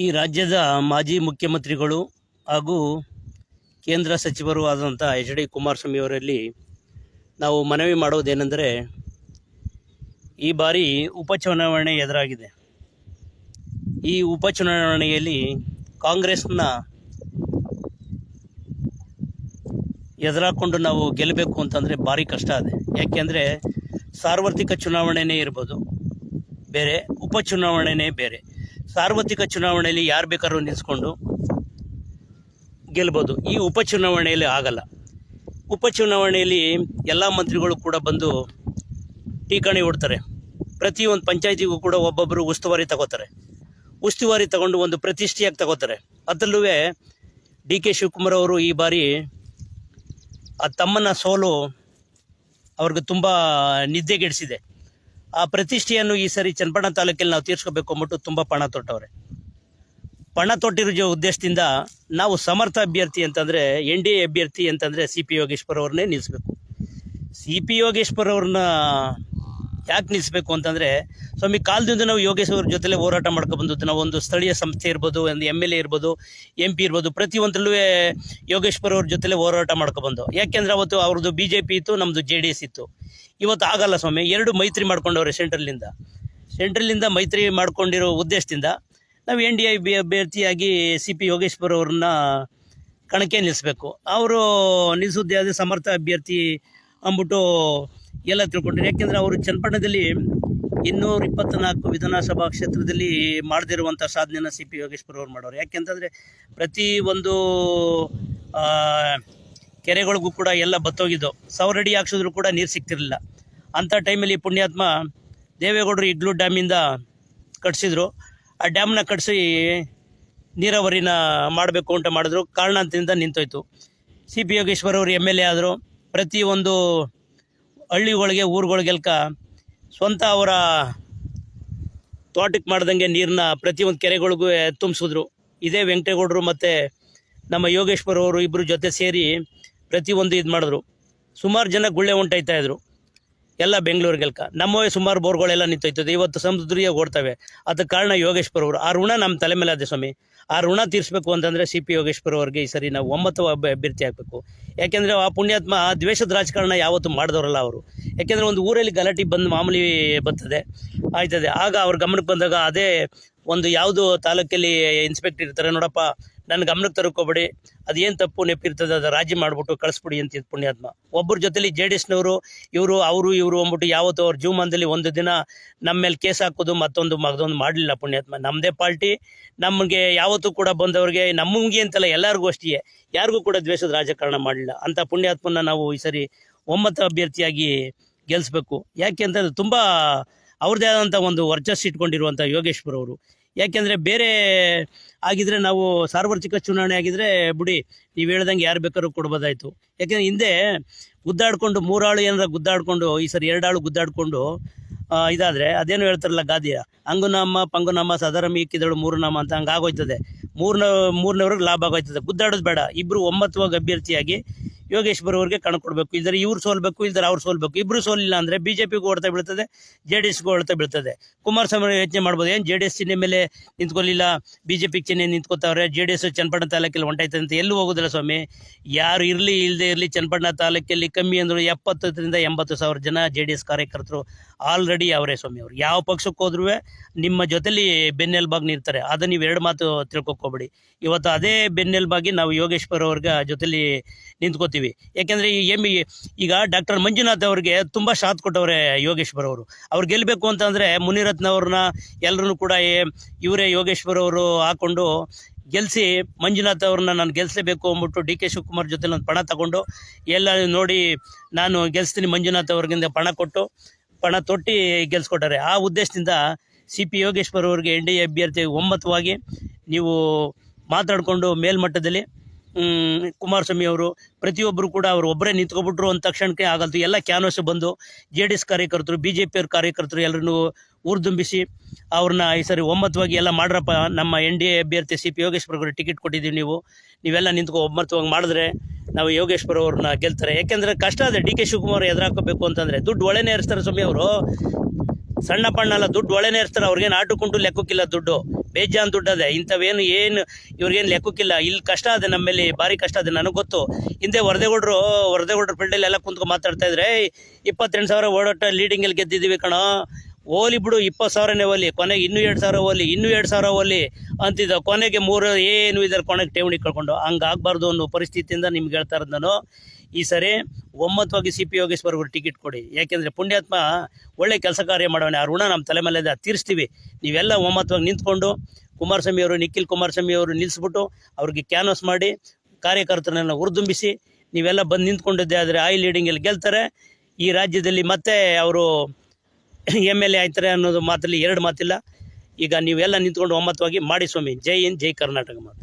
ಈ ರಾಜ್ಯದ ಮಾಜಿ ಮುಖ್ಯಮಂತ್ರಿಗಳು ಹಾಗೂ ಕೇಂದ್ರ ಸಚಿವರು ಆದಂಥ ಎಚ್ ಡಿ ಕುಮಾರಸ್ವಾಮಿ ಅವರಲ್ಲಿ ನಾವು ಮನವಿ ಮಾಡೋದೇನೆಂದರೆ, ಈ ಬಾರಿ ಉಪಚುನಾವಣೆ ಎದುರಾಗಿದೆ. ಈ ಉಪಚುನಾವಣೆಯಲ್ಲಿ ಕಾಂಗ್ರೆಸ್ನ ಎದುರಾಕೊಂಡು ನಾವು ಗೆಲ್ಲಬೇಕು ಅಂತಂದರೆ ಭಾರಿ ಕಷ್ಟ ಇದೆ. ಯಾಕೆಂದರೆ ಸಾರ್ವತ್ರಿಕ ಚುನಾವಣೆನೇ ಇರ್ಬೋದು ಬೇರೆ, ಉಪಚುನಾವಣೆನೇ ಬೇರೆ. ಸಾರ್ವತ್ರಿಕ ಚುನಾವಣೆಯಲ್ಲಿ ಯಾರು ಬೇಕಾದ್ರೂ ನಿಲ್ಲಿಸ್ಕೊಂಡು ಗೆಲ್ಬೋದು. ಈ ಉಪಚುನಾವಣೆಯಲ್ಲಿ ಆಗಲ್ಲ. ಉಪಚುನಾವಣೆಯಲ್ಲಿ ಎಲ್ಲ ಮಂತ್ರಿಗಳು ಕೂಡ ಬಂದು ಟೀಕಾಣಿ ಹೊಡ್ತಾರೆ. ಪ್ರತಿಯೊಂದು ಪಂಚಾಯತಿಗೂ ಕೂಡ ಒಬ್ಬೊಬ್ಬರು ಉಸ್ತುವಾರಿ ತಗೋತಾರೆ. ಉಸ್ತುವಾರಿ ತಗೊಂಡು ಒಂದು ಪ್ರತಿಷ್ಠೆಯಾಗಿ ತಗೋತಾರೆ. ಅದರಲ್ಲೂ ಡಿ ಕೆ ಶಿವಕುಮಾರ್ ಅವರು ಈ ಬಾರಿ ಆ ತಮ್ಮನ ಸೋಲು ಅವ್ರಿಗೆ ತುಂಬ ನಿದ್ದೆಗೆಡಿಸಿದೆ. ಆ ಪ್ರತಿಷ್ಠೆಯನ್ನು ಈ ಸರಿ ಚನ್ನಪಟ್ಟಣ ತಾಲೂಕಲ್ಲಿ ನಾವು ತೀರ್ಸ್ಕೋಬೇಕು ಅಂದ್ಬಿಟ್ಟು ತುಂಬ ಪಣ ತೊಟ್ಟವ್ರೆ. ಪಣ ತೊಟ್ಟಿರೋ ಉದ್ದೇಶದಿಂದ ನಾವು ಸಮರ್ಥ ಅಭ್ಯರ್ಥಿ ಅಂತಂದರೆ, ಎನ್ ಡಿ ಎ ಅಭ್ಯರ್ಥಿ ಅಂತಂದರೆ ಸಿ ಪಿ ಯೋಗೇಶ್ವರ್ ಅವ್ರನ್ನೇ ನಿಲ್ಲಿಸ್ಬೇಕು. ಸಿ ಪಿ ಯೋಗೇಶ್ವರ್ ಅವ್ರನ್ನ ಯಾಕೆ ನಿಲ್ಲಿಸ್ಬೇಕು ಅಂತಂದರೆ, ಸ್ವಾಮಿ ಕಾಲದಿಂದ ನಾವು ಯೋಗೇಶ್ ಅವ್ರ ಜೊತೆಲೇ ಹೋರಾಟ ಮಾಡ್ಕೊಬಂದದ್ದು. ನಾವು ಒಂದು ಸ್ಥಳೀಯ ಸಂಸ್ಥೆ ಇರ್ಬೋದು, ಒಂದು MLA ಇರ್ಬೋದು, MP ಇರ್ಬೋದು, ಪ್ರತಿಯೊಂದರಲ್ಲೂ ಯೋಗೇಶ್ವರ್ ಅವ್ರ ಜೊತೆಲೇ ಹೋರಾಟ ಮಾಡ್ಕೊಬಂದು. ಯಾಕೆಂದರೆ ಅವತ್ತು ಅವ್ರದ್ದು BJP ಇತ್ತು, ನಮ್ಮದು JDS ಇತ್ತು. ಇವತ್ತು ಆಗಲ್ಲ ಸ್ವಾಮಿ. ಎರಡು ಮೈತ್ರಿ ಮಾಡ್ಕೊಂಡವ್ರೆ ಸೆಂಟ್ರಲಿಂದ ಮೈತ್ರಿ ಮಾಡ್ಕೊಂಡಿರೋ ಉದ್ದೇಶದಿಂದ ನಾವು NDA ಅಭ್ಯರ್ಥಿಯಾಗಿ ಸಿ ಪಿ ಯೋಗೇಶ್ವರ್ ಅವ್ರನ್ನ ಕಣಕ್ಕೆ ನಿಲ್ಲಿಸ್ಬೇಕು. ಅವರು ನಿಲ್ಲಿಸೋದೇ ಅದೇ ಸಮರ್ಥ ಅಭ್ಯರ್ಥಿ ಅಂದ್ಬಿಟ್ಟು ಎಲ್ಲ ತಿಳ್ಕೊಂಡಿರಿ. ಯಾಕೆಂದರೆ ಅವರು ಚನ್ನಪಟ್ಟಣದಲ್ಲಿ 224 ವಿಧಾನಸಭಾ ಕ್ಷೇತ್ರದಲ್ಲಿ ಮಾಡದಿರುವಂಥ ಸಾಧನೆಯನ್ನು ಸಿ ಪಿ ಯೋಗೇಶ್ವರ್ ಅವ್ರು ಮಾಡೋರು. ಯಾಕೆಂತಂದರೆ ಪ್ರತಿ ಒಂದು ಕೆರೆಗಳಿಗೂ ಕೂಡ ಎಲ್ಲ ಬತ್ತೋಗಿದ್ದು. 1000 ಅಡಿ ಹಾಕ್ಸಿದ್ರು ಕೂಡ ನೀರು ಸಿಗ್ತಿರಲಿಲ್ಲ. ಅಂಥ ಟೈಮಲ್ಲಿ ಪುಣ್ಯಾತ್ಮ ದೇವೇಗೌಡರು ಇಗ್ಲೂ ಡ್ಯಾಮಿಂದ ಕಟ್ಸಿದ್ರು. ಆ ಡ್ಯಾಮ್ನ ಕಟ್ಸಿ ನೀರಾವರಿನ ಮಾಡಬೇಕು ಅಂತ ಮಾಡಿದ್ರು. ಕಾರಣಾಂತರದಿಂದ ನಿಂತೋಯ್ತು. ಸಿ ಪಿ ಯೋಗೇಶ್ವರ್ ಅವರು MLA ಆದರು. ಪ್ರತಿಯೊಂದು ಹಳ್ಳಿಗಳಿಗೆ, ಊರುಗಳಿಗೆಲ್ಕ ಸ್ವಂತ ಅವರ ತೋಟಕ್ಕೆ ಮಾಡ್ದಂಗೆ ನೀರನ್ನ ಪ್ರತಿಯೊಂದು ಕೆರೆಗಳಿಗೂ ತುಂಬಿಸಿದ್ರು. ಇದೇ ವೆಂಕಟೇಗೌಡರು ಮತ್ತು ನಮ್ಮ ಯೋಗೇಶ್ವರ್ ಅವರು ಇಬ್ಬರು ಜೊತೆ ಸೇರಿ ಪ್ರತಿಯೊಂದು ಇದು ಮಾಡಿದ್ರು. ಸುಮಾರು ಜನ ಗುಳ್ಳೆ ಹೊಂಟಾಯ್ತಾಯಿದ್ರು ಎಲ್ಲ ಬೆಂಗಳೂರಿಗೆಲ್ಕ. ನಮ್ಮವೇ ಸುಮಾರು ಬೋರ್ಗಳೆಲ್ಲ ನಿಂತೋಯ್ತದೆ. ಇವತ್ತು ಸಮುದ್ರೀಯ ಓಡ್ತವೆ. ಅದಕ್ಕೆ ಕಾರಣ ಯೋಗೇಶ್ವರ್ ಅವರು. ಆ ಋಣ ನಮ್ಮ ತಲೆ ಮೇಲೆ ಅದೇ ಸ್ವಾಮಿ. ಆ ಋಣ ತೀರಿಸಬೇಕು ಅಂತಂದರೆ ಸಿ ಪಿ ಯೋಗೇಶ್ವರ್ ಅವ್ರಿಗೆ ಈ ಸರಿ ನಾವು ಒಮ್ಮತ ಅಭ್ಯರ್ಥಿ ಆಗಬೇಕು. ಯಾಕೆಂದರೆ ಆ ಪುಣ್ಯಾತ್ಮ ದ್ವೇಷದ ರಾಜಕಾರಣ ಯಾವತ್ತೂ ಮಾಡಿದವರಲ್ಲ ಅವರು. ಯಾಕೆಂದರೆ ಒಂದು ಊರಲ್ಲಿ ಗಲಾಟೆ ಬಂದು ಮಾಮೂಲಿ ಬರ್ತದೆ, ಆಯ್ತದೆ. ಆಗ ಅವ್ರ ಗಮನಕ್ಕೆ ಬಂದಾಗ ಅದೇ ಒಂದು ಯಾವುದು ತಾಲೂಕಲ್ಲಿ ಇನ್ಸ್ಪೆಕ್ಟರ್ ಇರ್ತಾರೆ, ನೋಡಪ್ಪ ನನ್ನ ಗಮನಕ್ಕೆ ತರೋಕೋಬೇಡಿ, ಅದೇನು ತಪ್ಪು ನೆಪ್ಪಿರ್ತದೆ ಅದು ರಾಜಿ ಮಾಡಿಬಿಟ್ಟು ಕಳಿಸ್ಬಿಡಿ ಅಂತಿದ್ದು ಪುಣ್ಯಾತ್ಮ. ಒಬ್ಬರ ಜೊತೆಲಿ JDSನವರು ಇವರು ಅಂದ್ಬಿಟ್ಟು ಯಾವತ್ತೂ ಅವ್ರ ಜೀವಮಾನದಲ್ಲಿ ಒಂದು ದಿನ ನಮ್ಮ ಮೇಲೆ ಕೇಸ್ ಹಾಕೋದು ಮತ್ತೊಂದು ಮಾಡಲಿಲ್ಲ ಪುಣ್ಯಾತ್ಮ. ನಮ್ಮದೇ ಪಾರ್ಟಿ, ನಮಗೆ ಯಾವತ್ತೂ ಕೂಡ ಬಂದವ್ರಿಗೆ, ನಮಗೆ ಅಂತಲ್ಲ ಎಲ್ಲರಿಗೂ ಅಷ್ಟೇ, ಯಾರಿಗೂ ಕೂಡ ದ್ವೇಷದ ರಾಜಕಾರಣ ಮಾಡಲಿಲ್ಲ. ಅಂಥ ಪುಣ್ಯಾತ್ಮನ ನಾವು ಈ ಸರಿ ಒಮ್ಮತ ಅಭ್ಯರ್ಥಿಯಾಗಿ ಗೆಲ್ಲಿಸ್ಬೇಕು. ಯಾಕೆ ಅಂತಂದರೆ ತುಂಬ ಅವ್ರದ್ದೇ ಆದಂಥ ಒಂದು ವರ್ಚಸ್ಸು ಇಟ್ಕೊಂಡಿರುವಂಥ ಯೋಗೇಶ್ವರ್ ಅವರು. ಯಾಕೆಂದರೆ ಬೇರೆ ಆಗಿದ್ರೆ ನಾವು ಸಾರ್ವತ್ರಿಕ ಚುನಾವಣೆ ಆಗಿದ್ರೆ ಬಿಡಿ, ನೀವು ಹೇಳ್ದಂಗೆ ಯಾರು ಬೇಕಾದ್ರೂ ಕೊಡ್ಬೋದಾಯಿತು. ಯಾಕೆಂದರೆ ಹಿಂದೆ ಗುದ್ದಾಡ್ಕೊಂಡು 3 ಆಳು ಏನಾರ ಗುದ್ದಾಡ್ಕೊಂಡು, ಈ ಸರಿ 2 ಆಳು ಗುದ್ದಾಡ್ಕೊಂಡು ಇದಾದರೆ ಅದೇನು ಹೇಳ್ತಾರಲ್ಲ ಗಾದಿಯ, ಅಂಗುನಾಮ ಪಂಗುನಾಮ ಸದರಮಿ ಇಕ್ಕಿದಳು 3 ನಾಮ ಅಂತ ಹಂಗೆ ಆಗೋಯ್ತದೆ. ಮೂರನೇವ್ರಿಗೆ ಲಾಭ ಆಗೋಯ್ತದೆ. ಗುದ್ದಾಡೋದು ಬೇಡ. ಇಬ್ಬರು ಒಮ್ಮತವಾಗಿ ಅಭ್ಯರ್ಥಿಯಾಗಿ ಯೋಗೇಶ್ವರ್ ಅವ್ರಿಗೆ ಕಣ ಕೊಡಬೇಕು. ಇಲ್ದರೆ ಇವ್ರು ಸೋಲ್ಬೇಕು, ಇಲ್ದರೆ ಅವ್ರು ಸೋಲ್ಬೇಕು. ಇಬ್ಬರು ಸೋಲಿಲ್ಲ ಅಂದರೆ BJPಗೂ ಹೊಡೆತ ಬೀಳ್ತದೆ, JDSಗೂ ಹೊಡೆತ ಬೀಳ್ತದೆ. ಕುಮಾರಸ್ವಾಮಿ ಯೋಚನೆ ಮಾಡ್ಬೋದು, ಏನು JDS ಚಿಹ್ನೆ ಮೇಲೆ ನಿಂತ್ಕೊಳ್ಳಿಲ್ಲ, BJP ಚಿಹ್ನೆ ನಿಂತ್ಕೋತಾವ್ರೆ, JDS ಚನ್ನಪಟ್ಟಣ ತಾಲೂಕಲ್ಲಿ ಹೊಂಟಾಯ್ತದೆ ಅಂತ ಎಲ್ಲೂ ಹೋಗೋದಿಲ್ಲ ಸ್ವಾಮಿ. ಯಾರು ಇರಲಿ ಇಲ್ಲದೆ ಇರಲಿ, ಚನ್ನಪಟ್ಟಣ ತಾಲೂಕಲ್ಲಿ ಕಮ್ಮಿ ಅಂದರು 70,000 ರಿಂದ 80,000 ಜನ JDS ಕಾರ್ಯಕರ್ತರು ಆಲ್ರೆಡಿ ಅವರೇ ಸ್ವಾಮಿ. ಅವ್ರು ಯಾವ ಪಕ್ಷಕ್ಕೆ ಹೋದ್ರೂ ನಿಮ್ಮ ಜೊತೆಲಿ ಬೆನ್ನೆಲುಬಾಗಿ ನಿಲ್ತಾರೆ. ಅದನ್ನು ನೀವು 2 ಮಾತು ತಿಳ್ಕೊಕೋಬೇಡಿ. ಇವತ್ತು ಅದೇ ಬೆನ್ನೆಲುಬಾಗಿ ನಾವು ಯೋಗೇಶ್ವರ್ ಅವ್ರಿಗೆ ಜೊತೆಲಿ ನಿಂತ್ಕೋತೀವಿ. ಯಾಕೆಂದರೆ ಈಗ ಡಾಕ್ಟರ್ ಮಂಜುನಾಥ್ ಅವ್ರಿಗೆ ತುಂಬ ಸಾಥ್ ಕೊಟ್ಟವ್ರೆ ಯೋಗೇಶ್ವರ್ ಅವರು. ಅವ್ರು ಗೆಲ್ಲಬೇಕು ಅಂತಂದರೆ ಮುನಿರತ್ನವ್ರನ್ನ ಎಲ್ಲರೂ ಕೂಡ ಇವರೇ ಯೋಗೇಶ್ವರ್ ಅವರು ಹಾಕ್ಕೊಂಡು ಗೆಲ್ಲಿಸಿ ಮಂಜುನಾಥ್ ಅವ್ರನ್ನ ನಾನು ಗೆಲ್ಲಿಸಲೇಬೇಕು ಅಂದ್ಬಿಟ್ಟು ಡಿ ಕೆ ಶಿವಕುಮಾರ್ ಜೊತೆ ನಾನು ಪಣ ತಗೊಂಡು ಎಲ್ಲ ನೋಡಿ ನಾನು ಗೆಲ್ಲಿಸ್ತೀನಿ ಮಂಜುನಾಥ್ ಅವ್ರಿಗಿಂದ ಪಣ ತೊಟ್ಟು ಗೆಲ್ಲಿಸ್ಕೊಟ್ಟಾರೆ. ಆ ಉದ್ದೇಶದಿಂದ ಸಿ ಪಿ ಯೋಗೇಶ್ವರ್ ಅವ್ರಿಗೆ NDA ಅಭ್ಯರ್ಥಿ ಒಮ್ಮತವಾಗಿ ನೀವು ಮಾತಾಡಿಕೊಂಡು ಮೇಲ್ಮಟ್ಟದಲ್ಲಿ ಕುಮಾರಸ್ವಾಮಿ ಅವರು ಪ್ರತಿಯೊಬ್ಬರು ಕೂಡ ಅವರು ಒಬ್ಬರೇ ನಿಂತ್ಕೊಬಿಟ್ರು ಅಂದ ತಕ್ಷಣಕ್ಕೆ ಆಗಲ್ತು. ಎಲ್ಲ ಕ್ಯಾನ್ವಸ್ ಬಂದು JDS ಕಾರ್ಯಕರ್ತರು, BJP ಅವ್ರ ಕಾರ್ಯಕರ್ತರು ಎಲ್ಲರನ್ನೂ ಊರ್ದುಂಬಿಸಿ ಅವ್ರನ್ನ ಈ ಸರಿ ಒಮ್ಮತವಾಗಿ ಎಲ್ಲ ಮಾಡ್ರಪ್ಪ, ನಮ್ಮ NDA ಅಭ್ಯರ್ಥಿ ಸಿ ಪಿ ಯೋಗೇಶ್ವರ್ ಅವ್ರಿಗೆ ಟಿಕೆಟ್ ಕೊಟ್ಟಿದ್ದೀವಿ, ನೀವೆಲ್ಲ ನಿಂತ್ಕೊ ಒಮ್ಮತವಾಗಿ ಮಾಡಿದ್ರೆ ನಾವು ಯೋಗೇಶ್ವರ್ ಅವ್ರನ್ನ ಗೆಲ್ತಾರೆ. ಯಾಕೆಂದರೆ ಕಷ್ಟ ಇದೆ. ಡಿ ಕೆ ಶಿವಕುಮಾರ್ ಎದುರಾಕೋಬೇಕು ಅಂತಂದರೆ ದುಡ್ಡು ಒಳ್ಳೆನೇ ಇರ್ತಾರೆ ಸ್ವಾಮಿ ಅವರು. ಸಣ್ಣ ಪಣ್ಣ ಅಲ್ಲ, ದುಡ್ಡು ಒಳ್ಳೆನೇ ಇರ್ತಾರೆ. ಅವ್ರಿಗೇನು ಆಟು ಕುಂಟು ಲೆಕ್ಕಕ್ಕಿಲ್ಲ ದುಡ್ಡು. ಬೇಜಾನ್ ದುಡ್ಡದೆ. ಇಂಥವೇನು ಇವ್ರಿಗೇನು ಲೆಕ್ಕಕ್ಕಿಲ್ಲ. ಇಲ್ಲಿ ಕಷ್ಟ ಅದೆ, ನಮ್ಮಲ್ಲಿ ಭಾರಿ ಕಷ್ಟ ಅದೆ, ನನಗೆ ಗೊತ್ತು. ಹಿಂದೆ ವರದೇಗೌಡ್ರ ಫೀಲ್ಡಲ್ಲಿ ಎಲ್ಲ ಕುಂತ್ಕೊಂಡು ಮಾತಾಡ್ತಾ ಇದ್ರೆ 28,000 ಓಡಾಟ ಲೀಡಿಂಗಲ್ಲಿ ಗೆದ್ದಿದ್ದೀವಿ ಕಣೋ, ಓಲಿ ಬಿಡು 20,000ನೇ ಓಲಿ, ಕೊನೆಗೆ ಇನ್ನೂ 2,000 ಓಲಿ, ಇನ್ನೂ 2,000 ಓಲಿ ಅಂತಿದ್ದ. ಕೊನೆಗೆ 3 ಏನು ಇದ್ದಾರೆ, ಕೊನೆಗೆ ಠೇವಣಿ ಕಳ್ಕೊಂಡು. ಹಂಗಾಗಬಾರ್ದು ಅನ್ನೋ ಪರಿಸ್ಥಿತಿಯಿಂದ ನಿಮ್ಗೆ ಹೇಳ್ತಾ ಇರೋದು ನಾನು. ಈ ಸರಿ ಒಮ್ಮತವಾಗಿ ಸಿ ಪಿ ಯೋಗೇಶ್ವರ್ ಅವರು ಟಿಕೆಟ್ ಕೊಡಿ. ಯಾಕೆಂದರೆ ಪುಣ್ಯಾತ್ಮ ಒಳ್ಳೆ ಕೆಲಸ ಕಾರ್ಯ ಮಾಡೋಣ, ಆ ಋಣ ನಮ್ಮ ತಲೆ ಮೇಲೆ ತೀರಿಸ್ತೀವಿ. ನೀವೆಲ್ಲ ಒಮ್ಮತವಾಗಿ ನಿಂತ್ಕೊಂಡು ಕುಮಾರಸ್ವಾಮಿ ಅವರು, ನಿಖಿಲ್ ಕುಮಾರಸ್ವಾಮಿ ಅವರು ನಿಲ್ಲಿಸ್ಬಿಟ್ಟು ಅವ್ರಿಗೆ ಕ್ಯಾನ್ವಾಸ್ ಮಾಡಿ ಕಾರ್ಯಕರ್ತರನ್ನೆಲ್ಲ ಹುರಿದುಂಬಿಸಿ ನೀವೆಲ್ಲ ಬಂದು ನಿಂತ್ಕೊಂಡಿದ್ದೆ ಆದರೆ ಐ ಲೀಡಿಂಗಲ್ಲಿ ಗೆಲ್ತಾರೆ. ಈ ರಾಜ್ಯದಲ್ಲಿ ಮತ್ತೆ ಅವರು MLA ಆಯ್ತಾರೆ ಅನ್ನೋದು ಮಾತಲ್ಲಿ 2 ಮಾತಿಲ್ಲ. ಈಗ ನೀವೆಲ್ಲ ನಿಂತ್ಕೊಂಡು ಒಮ್ಮತವಾಗಿ ಮಾಡಿ ಸ್ವಾಮಿ. ಜೈ ಹಿಂದ್, ಜೈ ಕರ್ನಾಟಕ ಮಾತು.